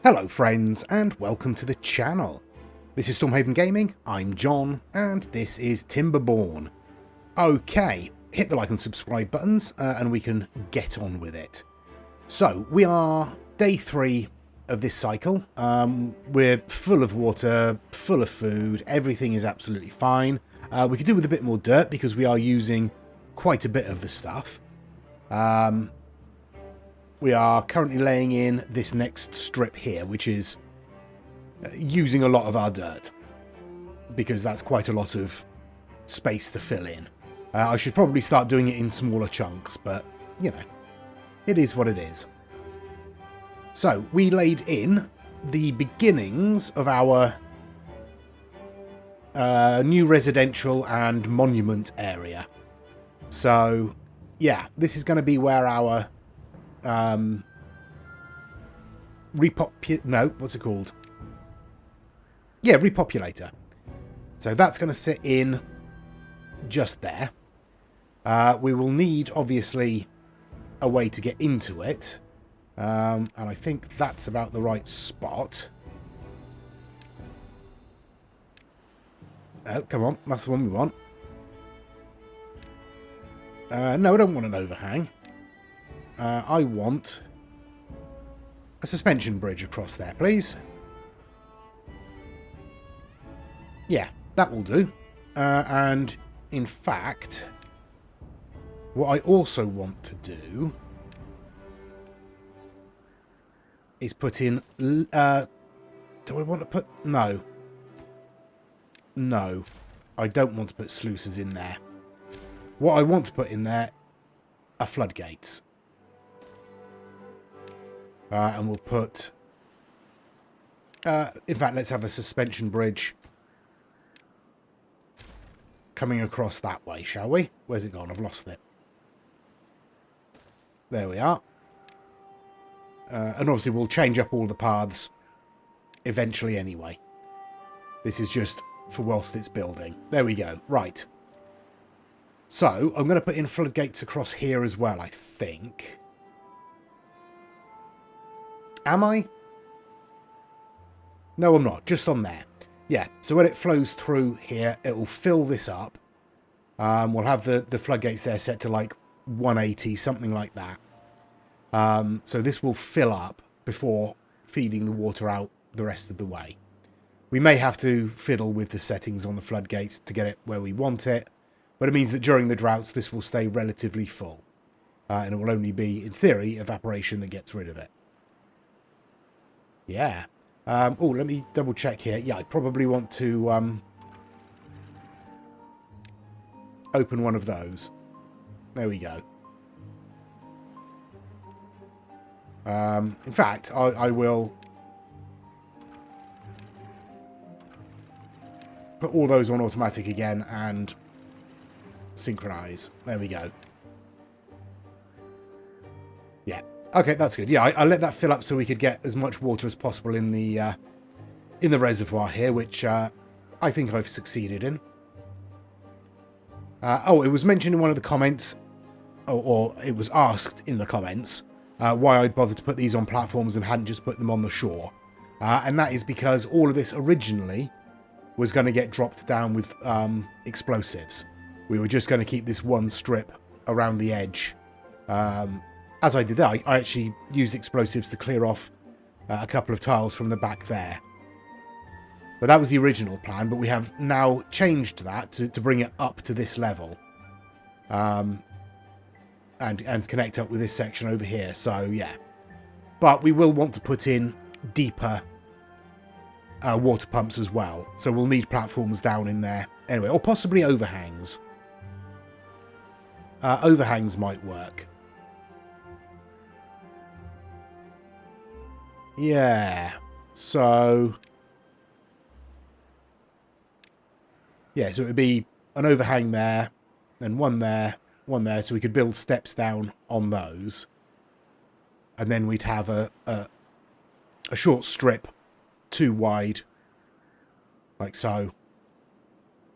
Hello friends and welcome to the channel. This is Stormhaven Gaming, I'm John and this is Timberborn. Okay, hit the like and subscribe buttons and we can get on with it. So we are day 3 of this cycle. We're full of water, full of food, everything is absolutely fine. We could do with a bit more dirt because we are using quite a bit of the stuff. We are currently laying in this next strip here, which is using a lot of our dirt, because that's quite a lot of space to fill in. I should probably start doing it in smaller chunks, but, you know, it is what it is. So, we laid in the beginnings of our new residential and monument area. So, yeah, this is going to be where our repopulator. So that's going to sit in just there. We will need, obviously, a way to get into it. And I think that's about the right spot. Oh, come on. That's the one we want. No, I don't want an overhang. I want a suspension bridge across there, please. Yeah, that will do. And in fact, what I also want to do is put in... do I want to put... No. No. I don't want to put sluices in there. What I want to put in there are floodgates. And we'll put... in fact, let's have a suspension bridge coming across that way, shall we? Where's it gone? I've lost it. There we are. And obviously we'll change up all the paths eventually anyway. This is just for whilst it's building. There we go. Right. So, I'm going to put in floodgates across here as well, I think. Am I? No, I'm not. Just on there. Yeah, so when it flows through here, it will fill this up. We'll have the floodgates there set to like 180, something like that. So this will fill up before feeding the water out the rest of the way. We may have to fiddle with the settings on the floodgates to get it where we want it, but it means that during the droughts this will stay relatively full. And it will only be, in theory, evaporation that gets rid of it. Yeah. Oh, let me double check here. Yeah, I probably want to open one of those. There we go. In fact, I will put all those on automatic again and synchronize. There we go. Yeah. Okay, that's good. Yeah, I let that fill up so we could get as much water as possible in the reservoir here, which I think I've succeeded in. Oh, it was mentioned in one of the comments, or it was asked in the comments, why I'd bothered to put these on platforms and hadn't just put them on the shore. And that is because all of this originally was going to get dropped down with explosives. We were just going to keep this one strip around the edge. As I did that, I actually used explosives to clear off a couple of tiles from the back there. But that was the original plan, but we have now changed that to bring it up to this level. And connect up with this section over here, so yeah. But we will want to put in deeper water pumps as well, so we'll need platforms down in there anyway, or possibly overhangs. Overhangs might work. Yeah, so... Yeah, so it would be an overhang there, and one there, so we could build steps down on those. And then we'd have a short strip, 2 wide, like so.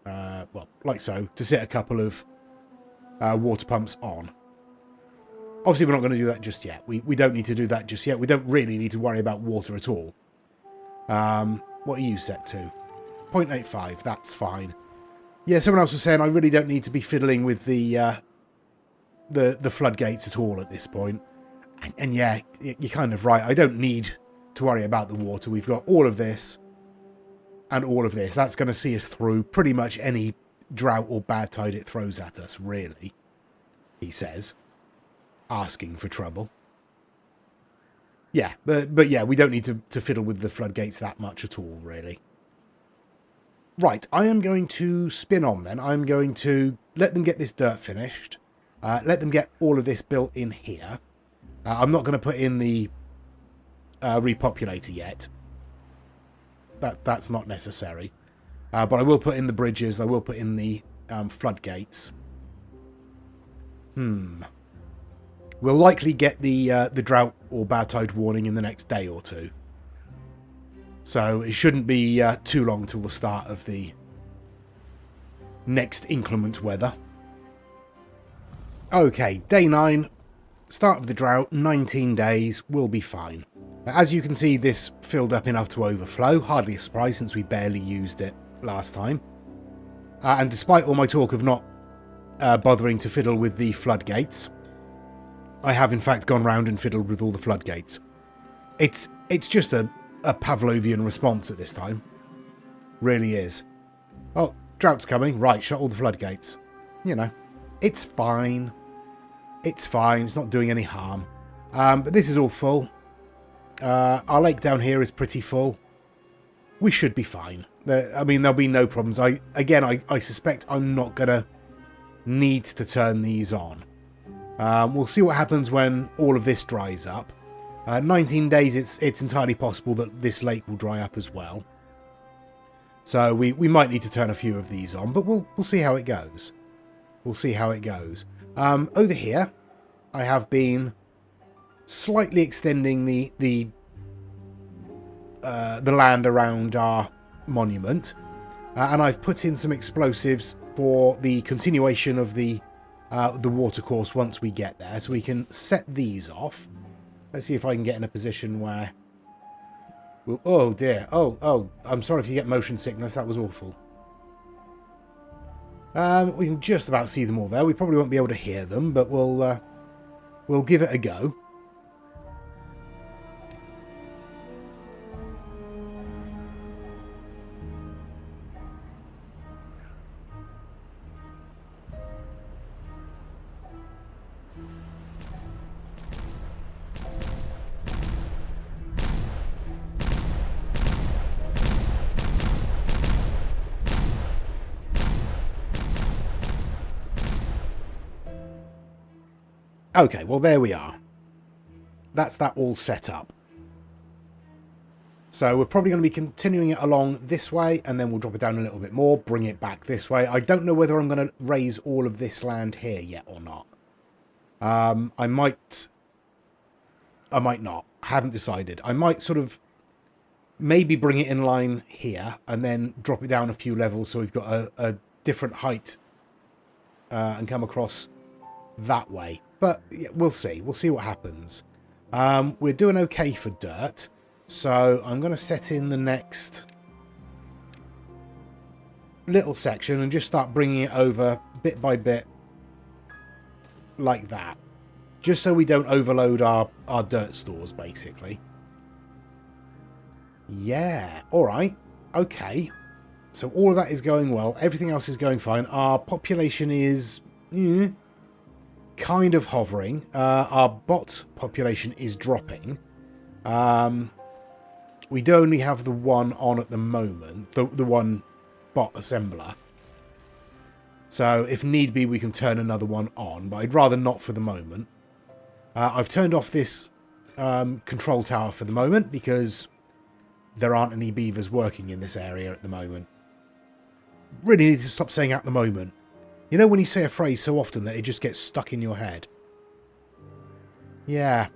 Well, like so, to sit a couple of water pumps on. Obviously, we're not going to do that just yet. We don't need to do that just yet. We don't really need to worry about water at all. What are you set to? 0.85. That's fine. Yeah, someone else was saying I really don't need to be fiddling with the floodgates at all at this point. And yeah, you're kind of right. I don't need to worry about the water. We've got all of this and all of this. That's going to see us through pretty much any drought or bad tide it throws at us, really, he says, asking for trouble. Yeah, but yeah, we don't need to fiddle with the floodgates that much at all, really. Right, I am going to spin on then. I'm going to let them get this dirt finished. Let them get all of this built in here. I'm not going to put in the repopulator yet. That's not necessary. But I will put in the bridges. I will put in the floodgates. We'll likely get the drought or bad tide warning in the next day or two. So it shouldn't be too long till the start of the next inclement weather. Okay, day 9. Start of the drought, 19 days. We'll be fine. As you can see, this filled up enough to overflow. Hardly a surprise since we barely used it last time. And despite all my talk of not bothering to fiddle with the floodgates, I have in fact gone round and fiddled with all the floodgates. It's just a Pavlovian response at this time. Really is. Oh, drought's coming. Right, shut all the floodgates. You know, it's fine. It's fine. It's not doing any harm. But this is all full. Our lake down here is pretty full. We should be fine. I mean, there'll be no problems. I suspect I'm not going to need to turn these on. We'll see what happens when all of this dries up. 19 days, it's entirely possible that this lake will dry up as well. So we might need to turn a few of these on, but we'll see how it goes. We'll see how it goes. Over here, I have been slightly extending the land around our monument, and I've put in some explosives for the continuation of the watercourse once we get there, so we can set these off. Let's see if I can get in a position where... Oh dear. Oh, I'm sorry if you get motion sickness. That was awful. We can just about see them all there. We probably won't be able to hear them, but we'll give it a go. Okay, well, there we are. That's that all set up. So we're probably going to be continuing it along this way, and then we'll drop it down a little bit more, bring it back this way. I don't know whether I'm going to raise all of this land here yet or not. I might not. I haven't decided. I might sort of maybe bring it in line here, and then drop it down a few levels so we've got a different height and come across that way. But yeah, we'll see. We'll see what happens. We're doing okay for dirt. So I'm going to set in the next little section and just start bringing it over bit by bit like that. Just so we don't overload our dirt stores, basically. Yeah. All right. Okay. So all of that is going well. Everything else is going fine. Our population is... kind of hovering. Our bot population is dropping. We do only have the one on at the moment, the one bot assembler. So if need be, we can turn another one on, but I'd rather not for the moment. I've turned off this control tower for the moment because there aren't any beavers working in this area at the moment. Really need to stop saying at the moment. You know when you say a phrase so often that it just gets stuck in your head? Yeah.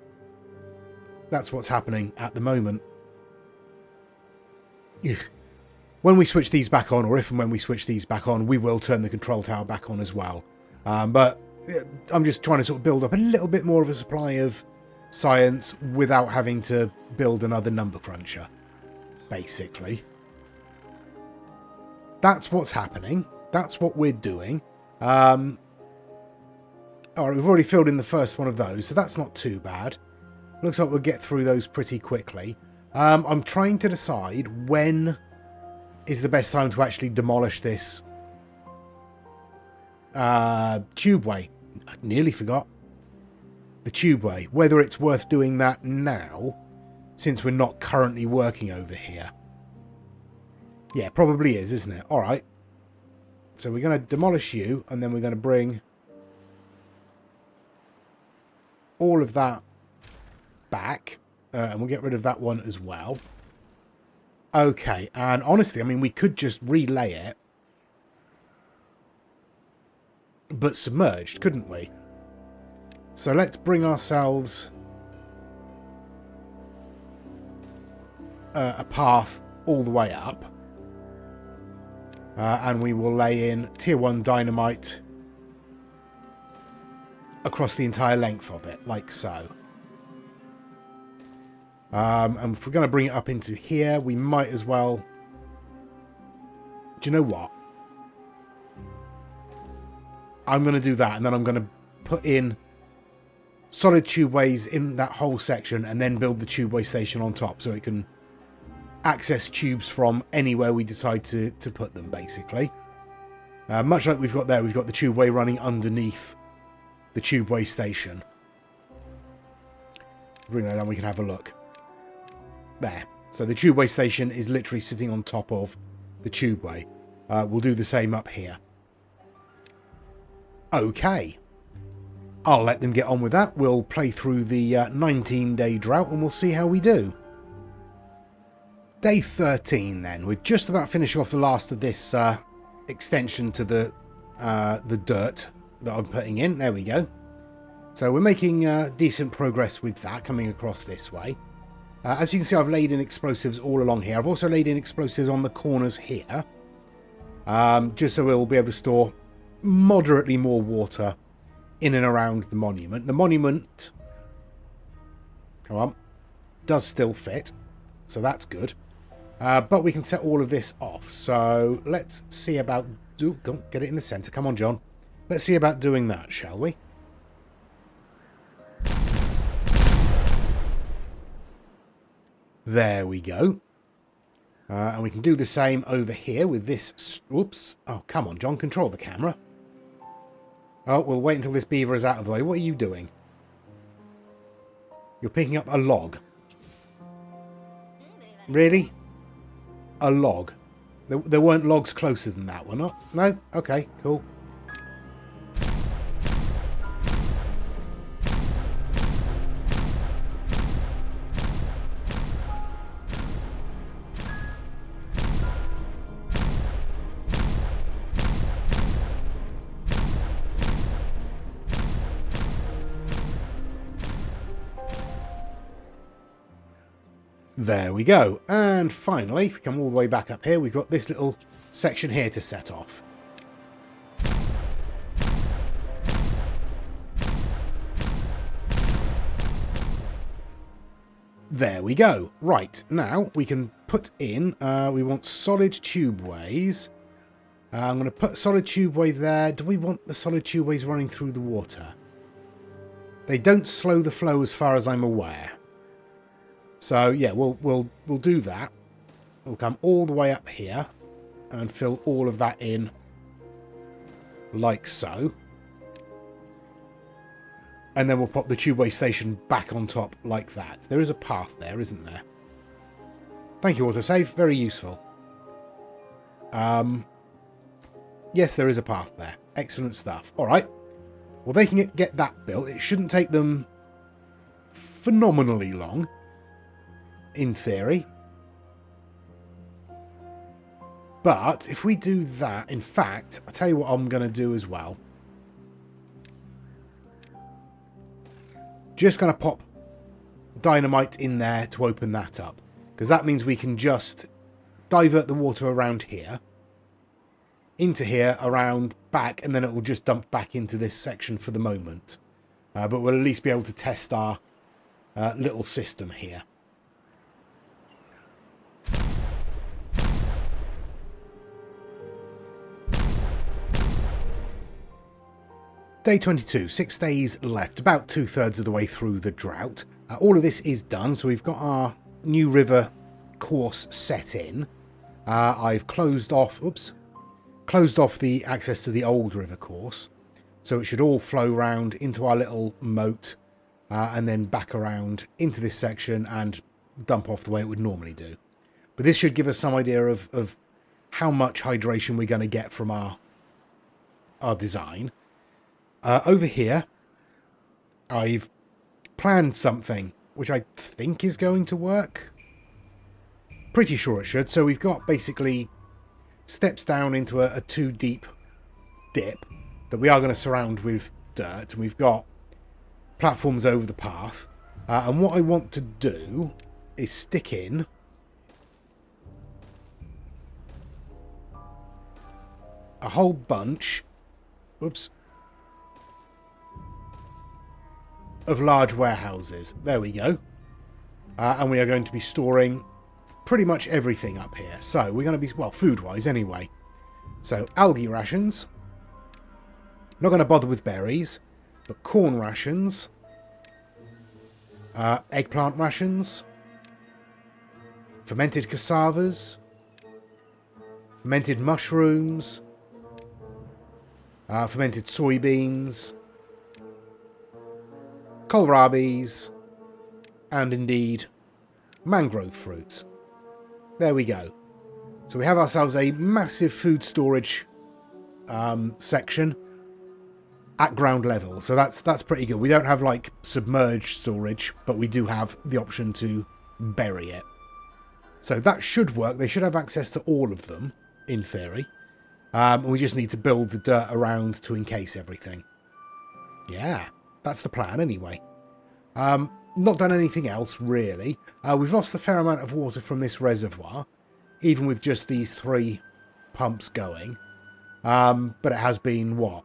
That's what's happening at the moment. Ugh. When we switch these back on, or if and when we switch these back on, we will turn the control tower back on as well. But I'm just trying to sort of build up a little bit more of a supply of science without having to build another number cruncher, basically. That's what's happening. That's what we're doing. All right, we've already filled in the first one of those, so that's not too bad. Looks like we'll get through those pretty quickly. I'm trying to decide when is the best time to actually demolish this tubeway. I nearly forgot. The tubeway. Whether it's worth doing that now, since we're not currently working over here. Yeah, probably is, isn't it? Alright. So we're going to demolish you, and then we're going to bring all of that back. And we'll get rid of that one as well. Okay, and honestly, I mean, we could just relay it. But submerged, couldn't we? So let's bring ourselves a path all the way up. And we will lay in tier 1 dynamite across the entire length of it, like so. And if we're going to bring it up into here, we might as well... Do you know what? I'm going to do that, and then I'm going to put in solid tubeways in that whole section, and then build the tubeway station on top, so it can access tubes from anywhere we decide to put them, basically. Much like we've got there, we've got the tubeway running underneath the tubeway station. Bring that down, we can have a look. There. So the tubeway station is literally sitting on top of the tubeway. We'll do the same up here. Okay. I'll let them get on with that. We'll play through the 19-day drought and we'll see how we do. Day 13 then. We're just about finishing off the last of this extension to the dirt that I'm putting in. There we go. So we're making decent progress with that coming across this way. As you can see, I've laid in explosives all along here. I've also laid in explosives on the corners here. Just so we'll be able to store moderately more water in and around the monument. The monument, come on, does still fit. So that's good. But we can set all of this off. So let's see about... get it in the centre. Come on, John. Let's see about doing that, shall we? There we go. And we can do the same over here with this... Whoops. Oh, come on, John. Control the camera. Oh, we'll wait until this beaver is out of the way. What are you doing? You're picking up a log. Really? A log? There weren't logs closer than that, were not? No? Okay, cool. There we go. And finally, if we come all the way back up here, we've got this little section here to set off. There we go. Right, now we can put in, we want solid tubeways. I'm going to put solid tubeway there. Do we want the solid tubeways running through the water? They don't slow the flow as far as I'm aware. So yeah, we'll do that. We'll come all the way up here and fill all of that in like so. And then we'll pop the tubeway station back on top like that. There is a path there, isn't there? Thank you, autosave. Very useful. Yes, there is a path there. Excellent stuff. All right. Well, they can get that built. It shouldn't take them phenomenally long, in theory. But if we do that, in fact, I'll tell you what I'm going to do as well. Just going to pop dynamite in there to open that up. Because that means we can just divert the water around here. into here, around, back, and then it will just dump back into this section for the moment. But we'll at least be able to test our little system here. Day 22, 6 days left, about 2/3 of the way through the drought. All of this is done, so we've got our new river course set in. I've closed off the access to the old river course, so it should all flow round into our little moat and then back around into this section and dump off the way it would normally do. But this should give us some idea of how much hydration we're going to get from our design. Over here, I've planned something which I think is going to work. Pretty sure it should. So we've got basically steps down into a 2 deep dip that we are going to surround with dirt, and we've got platforms over the path. And what I want to do is stick in a whole bunch of large warehouses. There we go. And we are going to be storing pretty much everything up here. So we're going to be, well, food-wise anyway. So algae rations. Not going to bother with berries, but corn rations. Eggplant rations. Fermented cassavas. Fermented mushrooms. Fermented soybeans. Kohlrabies, and indeed mangrove fruits. There we go. So we have ourselves a massive food storage section at ground level. So that's pretty good. We don't have like submerged storage, but we do have the option to bury it. So that should work. They should have access to all of them, in theory. We just need to build the dirt around to encase everything. Yeah. That's the plan anyway. Not done anything else, really. We've lost a fair amount of water from this reservoir, even with just these 3 pumps going. But it has been, what?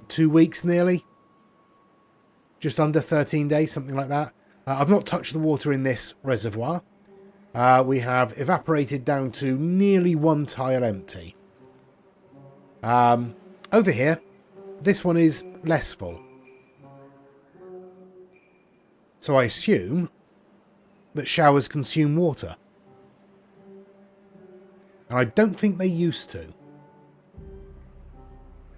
2 weeks nearly? Just under 13 days, something like that. I've not touched the water in this reservoir. We have evaporated down to nearly 1 tile empty. Over here, this one is less full. So I assume that showers consume water. And I don't think they used to.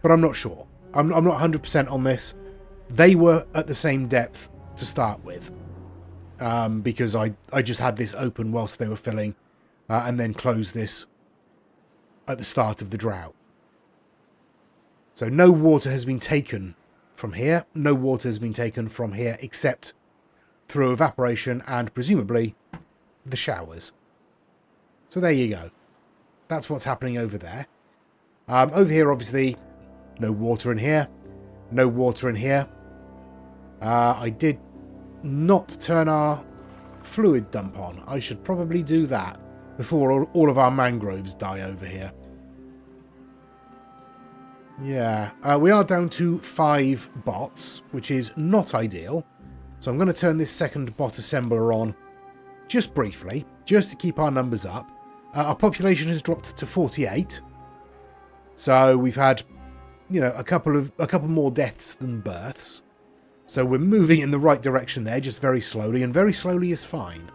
But I'm not sure. I'm not 100% on this. They were at the same depth to start with. Because I just had this open whilst they were filling. And then closed this at the start of the drought. So no water has been taken from here. No water has been taken from here except through evaporation and presumably the showers. So there you go. That's what's happening over there. Over here, obviously, no water in here. No water in here. I did not turn our fluid dump on. I should probably do that before all of our mangroves die over here. Yeah, we are down to 5 bots, which is not ideal. So I'm going to turn this second bot assembler on just briefly, just to keep our numbers up. Our population has dropped to 48. So we've had, you know, a couple more deaths than births. So we're moving in the right direction there, just very slowly, and very slowly is fine.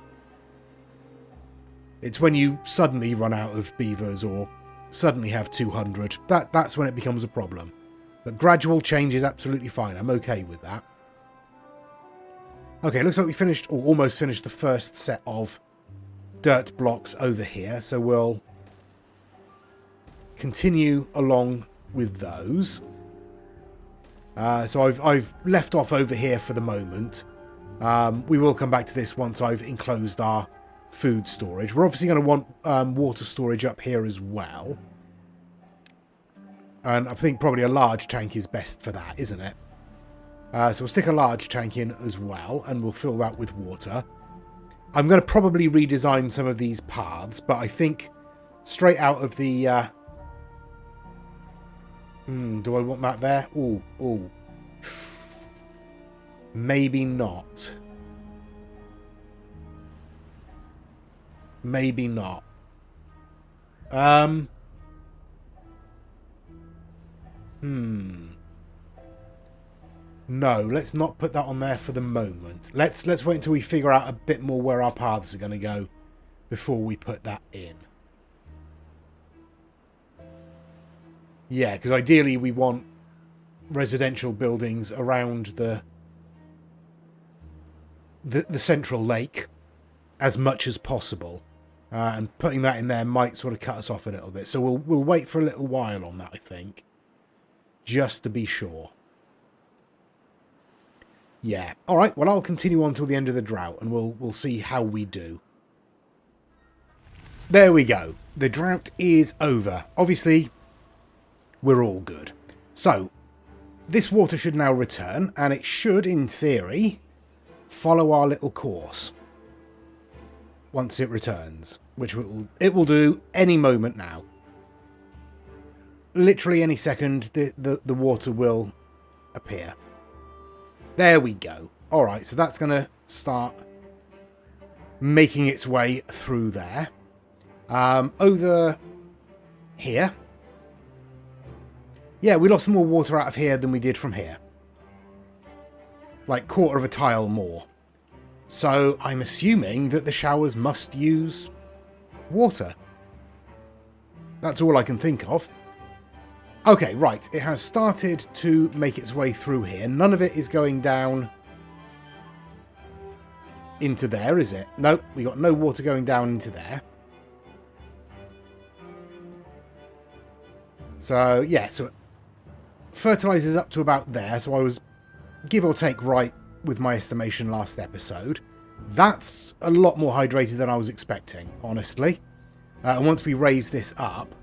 It's when you suddenly run out of beavers or suddenly have 200, that's when it becomes a problem. But gradual change is absolutely fine. I'm okay with that. Okay, looks like we finished, or almost finished, the first set of dirt blocks over here. So we'll continue along with those. So I've left off over here for the moment. We will come back to this once I've enclosed our food storage. We're obviously going to want water storage up here as well. And I think probably a large tank is best for that, isn't it? So we'll stick a large tank in as well, and we'll fill that with water. I'm going to probably redesign some of these paths, but I think straight out of the... do I want that there? Ooh, ooh. Maybe not. Maybe not. No, let's not put that on there for the moment. Let's wait until we figure out a bit more where our paths are going to go before we put that in. Yeah, because ideally we want residential buildings around the central lake as much as possible. And putting that in there might sort of cut us off a little bit. So we'll wait for a little while on that, I think. Just to be sure. Yeah. All right. Well, I'll continue on till the end of the drought, and we'll see how we do. There we go. The drought is over. Obviously, we're all good. So, this water should now return, and it should, in theory, follow our little course once it returns, which it will do any moment now. Literally any second, the water will appear. There we go. All right, so that's going to start making its way through there. Over here. Yeah, we lost more water out of here than we did from here. Like quarter of a tile more. So I'm assuming that the showers must use water. That's all I can think of. Okay, right. It has started to make its way through here. None of it is going down into there, is it? Nope, we got no water going down into there. So, yeah, so fertilizer's up to about there. So I was, give or take, right with my estimation last episode. That's a lot more hydrated than I was expecting, honestly. And once we raise this up,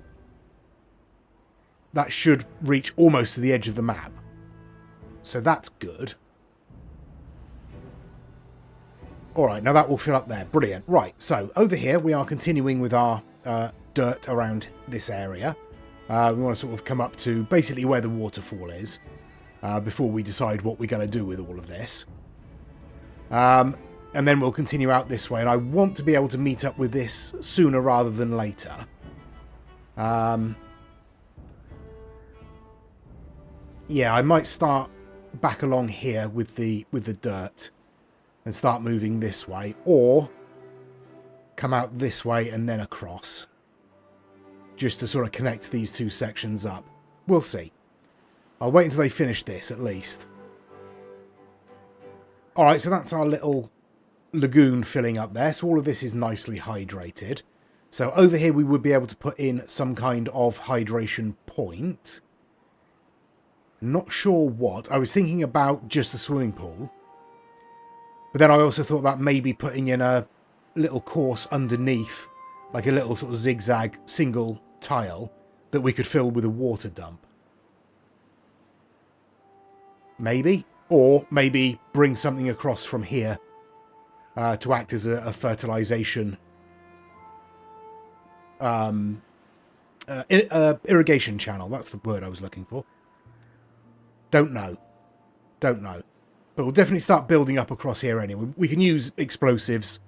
that should reach almost to the edge of the map. So that's good. Alright, now that will fill up there. Brilliant. Right, so over here we are continuing with our dirt around this area. We want to sort of come up to basically where the waterfall is before we decide what we're going to do with all of this. And then we'll continue out this way. And I want to be able to meet up with this sooner rather than later. Yeah, I might start back along here with the dirt and start moving this way, or come out this way and then across, just to sort of connect these two sections up. We'll see. I'll wait until they finish this at least. All right, so that's our little lagoon filling up there. So all of this is nicely hydrated. So over here we would be able to put in some kind of hydration point. Not sure what. I was thinking about just the swimming pool. But then I also thought about maybe putting in a little course underneath, like a little sort of zigzag single tile that we could fill with a water dump. Maybe. Or maybe bring something across from here to act as a fertilization irrigation channel. That's the word I was looking for. Don't know. Don't know. But we'll definitely start building up across here anyway. We can use explosives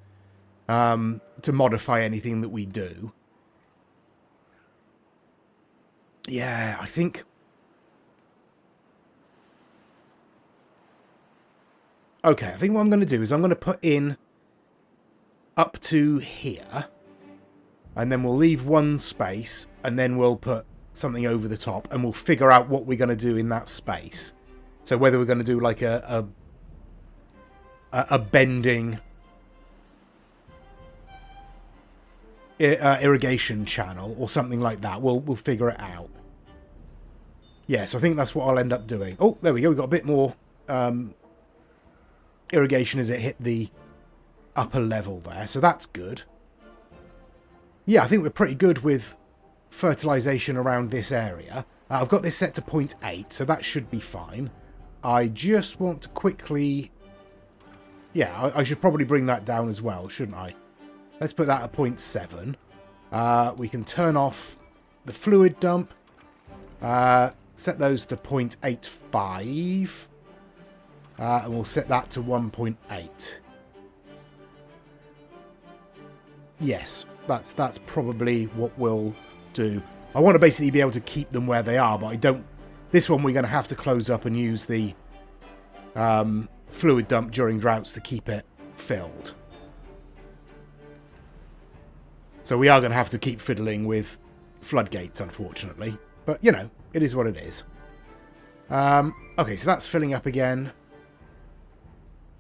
to modify anything that we do. Yeah, I think... Okay, I think what I'm going to do is I'm going to put in up to here. And then we'll leave one space. And then we'll put something over the top. And we'll figure out what we're going to do in that space. So whether we're going to do like a bending irrigation channel or something like that. We'll figure it out. Yeah, so I think that's what I'll end up doing. Oh, there we go. We've got a bit more irrigation as it hit the upper level there. So that's good. Yeah, I think we're pretty good with fertilization around this area. I've got this set to 0.8, so that should be fine. I just want to quickly... Yeah, I should probably bring that down as well, shouldn't I? Let's put that at 0.7. We can turn off the fluid dump. Set those to 0.85. And we'll set that to 1.8. Yes, that's probably what we'll do. I want to basically be able to keep them where they are, but I don't... This one we're going to have to close up and use the fluid dump during droughts to keep it filled. So we are going to have to keep fiddling with floodgates, unfortunately. But, you know, it is what it is. Okay, so that's filling up again.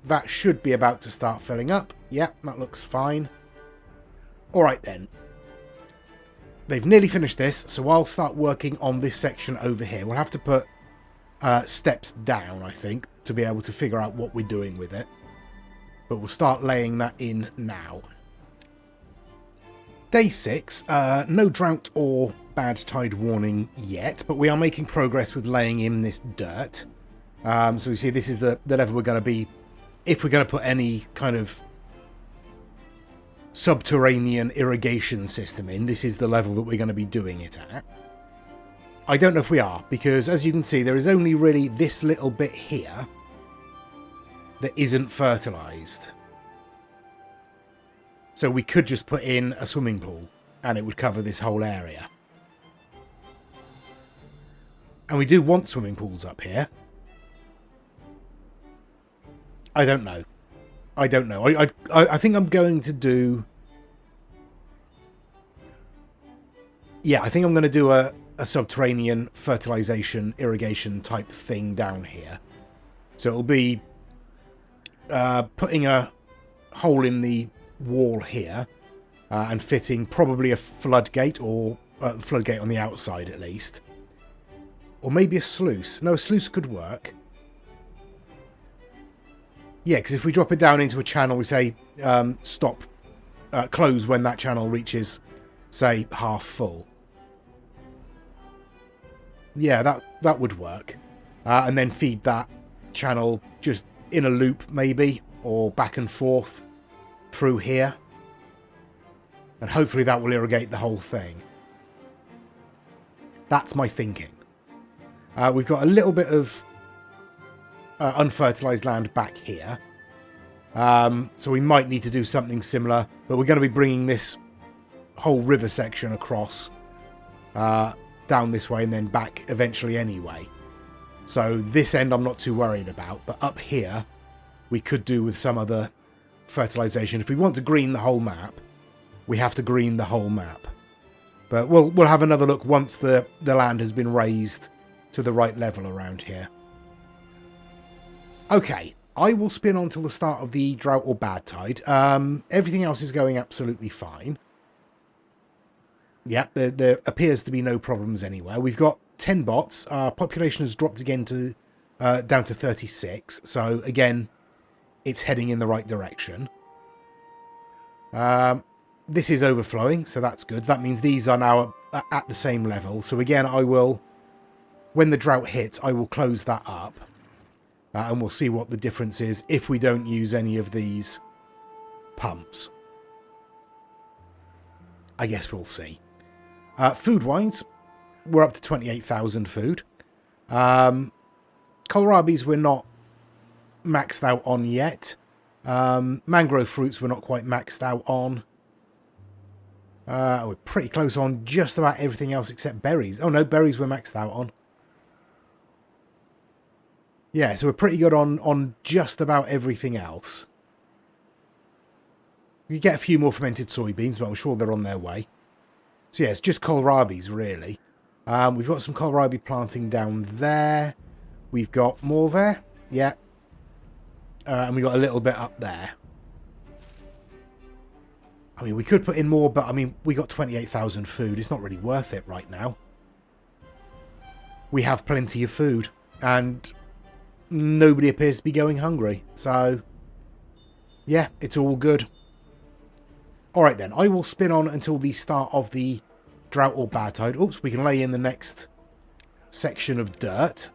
That should be about to start filling up. Yep, that looks fine. Alright then. They've nearly finished this, so I'll start working on this section over here. We'll have to put steps down, I think, to be able to figure out what we're doing with it. But we'll start laying that in now. Day 6, no drought or bad tide warning yet, but we are making progress with laying in this dirt. So you see this is the level we're going to be, if we're going to put any kind of subterranean irrigation system in, this is the level that we're going to be doing it at. I don't know if we are, because as you can see there is only really this little bit here that isn't fertilised. So we could just put in a swimming pool and it would cover this whole area. And we do want swimming pools up here. I don't know. I don't know. I think I'm going to do... Yeah, I think I'm going to do a subterranean fertilization irrigation type thing down here. So it'll be putting a hole in the wall here and fitting probably a floodgate, or a floodgate on the outside at least. Or maybe a sluice. No, a sluice could work. Yeah, because if we drop it down into a channel, we say stop, close when that channel reaches, say, half full. Yeah, that would work. And then feed that channel just in a loop, maybe, or back and forth through here. And hopefully that will irrigate the whole thing. That's my thinking. We've got a little bit of unfertilized land back here. So we might need to do something similar, but we're going to be bringing this whole river section across down this way and then back eventually anyway. So this end I'm not too worried about, but up here we could do with some other fertilization. If we want to green the whole map, we have to green the whole map. But we'll have another look once the land has been raised to the right level around here. Okay, I will spin on till the start of the drought or bad tide. Everything else is going absolutely fine. Yeah, there appears to be no problems anywhere. We've got 10 bots. Our population has dropped again to down to 36. So again, it's heading in the right direction. This is overflowing, so that's good. That means these are now at the same level. So again, I will, when the drought hits, I will close that up. And we'll see what the difference is if we don't use any of these pumps. I guess we'll see. Food-wise, we're up to 28,000 food. Kohlrabies we're not maxed out on yet. Mangrove fruits we're not quite maxed out on. We're pretty close on just about everything else except berries. Oh no, berries we're maxed out on. Yeah, so we're pretty good on just about everything else. We get a few more fermented soybeans, but I'm sure they're on their way. So yeah, it's just kohlrabies, really. We've got some kohlrabi planting down there. We've got more there. Yeah. And we've got a little bit up there. I mean, we could put in more, but I mean, we got 28,000 food. It's not really worth it right now. We have plenty of food. And nobody appears to be going hungry. So, yeah, it's all good. Alright then, I will spin on until the start of the drought or bad tide. Oops, we can lay in the next section of dirt.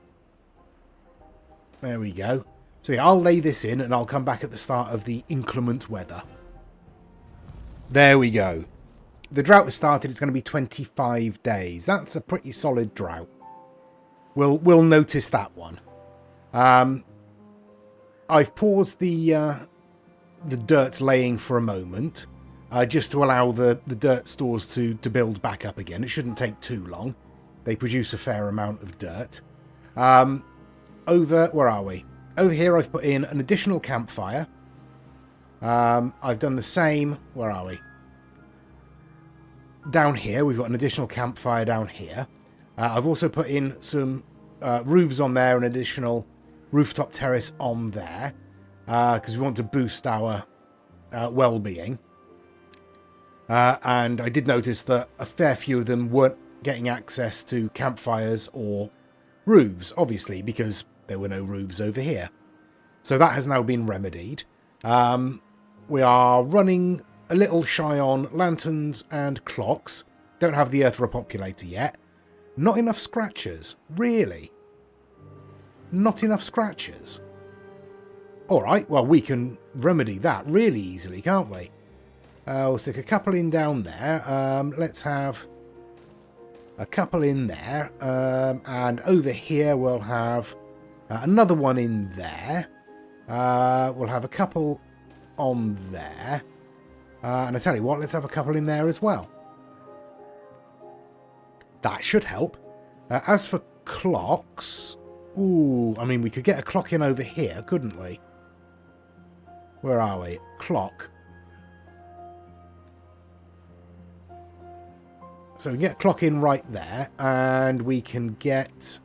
There we go. So yeah, I'll lay this in and I'll come back at the start of the inclement weather. There we go. The drought has started. It's going to be 25 days. That's a pretty solid drought. We'll notice that one. I've paused the dirt laying for a moment, just to allow the dirt stores to build back up again. It shouldn't take too long. They produce a fair amount of dirt. Where are we? Over here I've put in an additional campfire. I've done the same. Where are we? Down here we've got an additional campfire down here. I've also put in some roofs on there, an additional rooftop terrace on there, because we want to boost our well-being. And I did notice that a fair few of them weren't getting access to campfires or roofs, obviously, because there were no roofs over here. So that has now been remedied. We are running a little shy on lanterns and clocks. Don't have the earth repopulator yet. Not enough scratchers. Really? Not enough scratchers. Alright, well, we can remedy that really easily, can't we? We'll stick a couple in down there. Let's have a couple in there. And over here we'll have another one in there. We'll have a couple on there. And I tell you what, let's have a couple in there as well. That should help. As for clocks... Ooh, I mean, we could get a clock in over here, couldn't we? Where are we? Clock. So we can get a clock in right there, and we can get...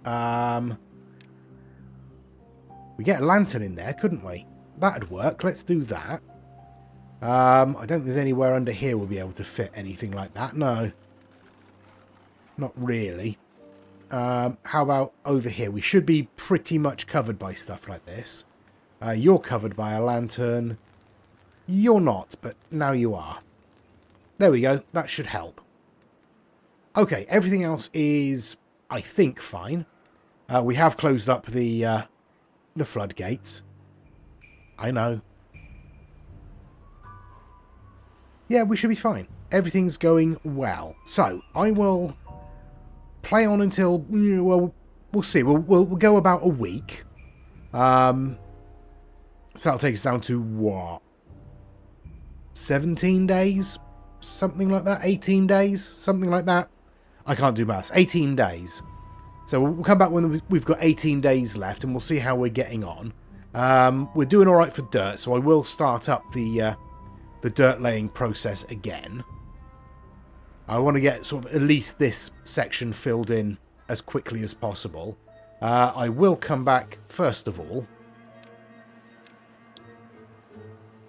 we get a lantern in there, couldn't we? That'd work. Let's do that. I don't think there's anywhere under here we'll be able to fit anything like that. No. Not really. How about over here? We should be pretty much covered by stuff like this. You're covered by a lantern. You're not, but now you are. There we go. That should help. Okay, everything else is, I think, fine. We have closed up the floodgates. I know. Yeah, we should be fine. Everything's going well. So, I will play on until, well, we'll see. We'll go about a week. So that'll take us down to, what? 17 days? Something like that? 18 days? Something like that? I can't do maths. 18 days. So we'll come back when we've got 18 days left, and we'll see how we're getting on. We're doing all right for dirt, so I will start up the dirt laying process again. I want to get sort of at least this section filled in as quickly as possible. I will come back first of all,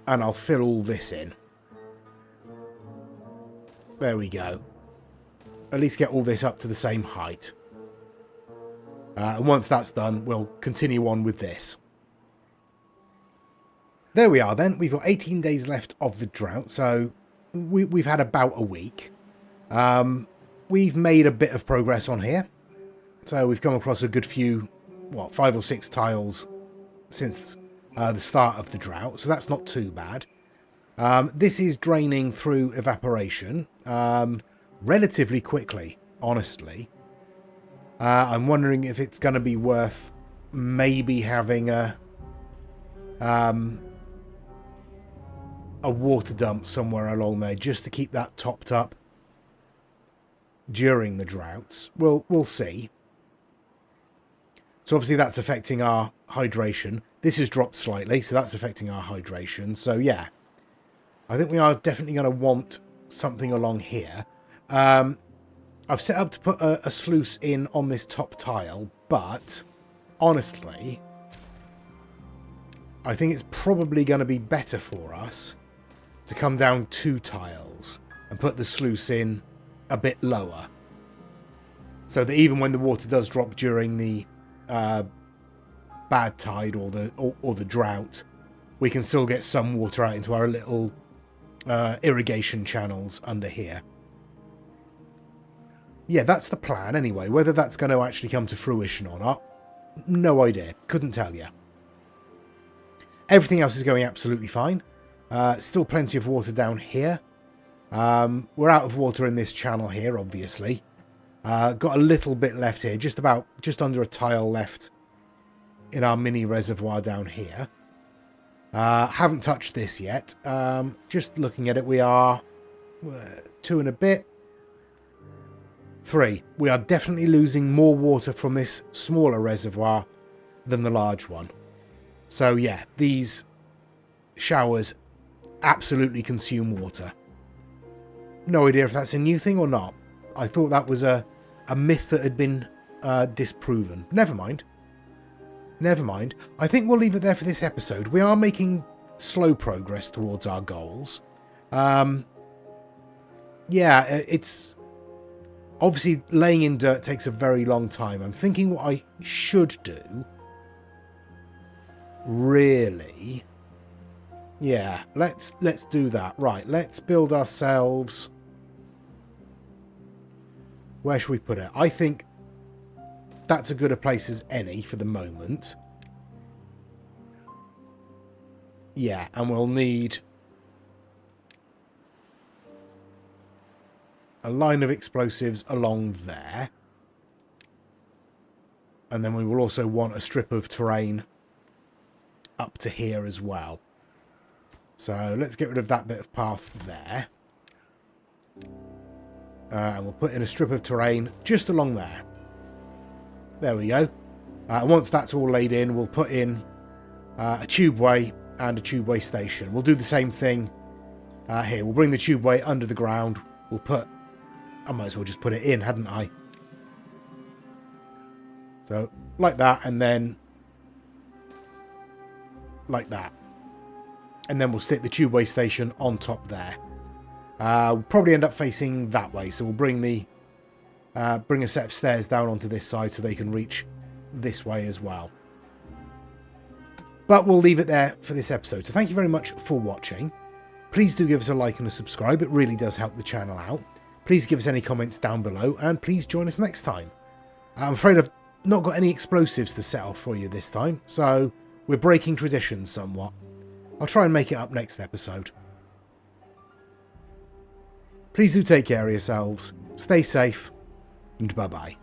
and I'll fill all this in. There we go. At least get all this up to the same height. And once that's done, we'll continue on with this. There we are then. We've got 18 days left of the drought, so we've had about a week. We've made a bit of progress on here. So we've come across a good few, 5 or 6 tiles since the start of the drought, so that's not too bad. This is draining through evaporation relatively quickly, honestly. I'm wondering if it's going to be worth maybe having a water dump somewhere along there just to keep that topped up during the droughts. We'll see. So obviously that's affecting our hydration. This has dropped slightly, so that's affecting our hydration. So yeah, I think we are definitely going to want something along here. I've set up to put a sluice in on this top tile, but honestly, I think it's probably going to be better for us to come down 2 tiles and put the sluice in a bit lower, so that even when the water does drop during the bad tide or the drought, we can still get some water out into our little irrigation channels under here. Yeah, that's the plan anyway. Whether that's going to actually come to fruition or not, no idea. Couldn't tell you. Everything else is going absolutely fine. Still plenty of water down here. We're out of water in this channel here, obviously. Got a little bit left here, just under a tile left in our mini reservoir down here. Haven't touched this yet. Just looking at it, we are 2 and a bit. 3. We are definitely losing more water from this smaller reservoir than the large one. So yeah, these showers absolutely consume water. No idea if that's a new thing or not. I thought that was a myth that had been disproven. Never mind. Never mind. I think we'll leave it there for this episode. We are making slow progress towards our goals. Yeah, it's... Obviously, laying in dirt takes a very long time. I'm thinking what I should do... Really... Yeah, let's do that. Right, let's build ourselves... Where should we put it? I think that's as good a place as any for the moment. Yeah, and we'll need a line of explosives along there. And then we will also want a strip of terrain up to here as well. So let's get rid of that bit of path there. And we'll put in a strip of terrain just along there. There we go. Once that's all laid in, we'll put in a tubeway and a tubeway station. We'll do the same thing here. We'll bring the tubeway under the ground. We'll put... I might as well just put it in, hadn't I? So, like that, and then... like that. And then we'll stick the tubeway station on top there. We'll probably end up facing that way, so we'll bring the bring a set of stairs down onto this side so they can reach this way as well. But we'll leave it there for this episode. So thank you very much for watching. Please do give us a like and a subscribe. It really does help the channel out. Please give us any comments down below, and please join us next time. I'm afraid I've not got any explosives to set off for you this time, so we're breaking traditions somewhat. I'll try and make it up next episode. Please do take care of yourselves, stay safe, and bye-bye.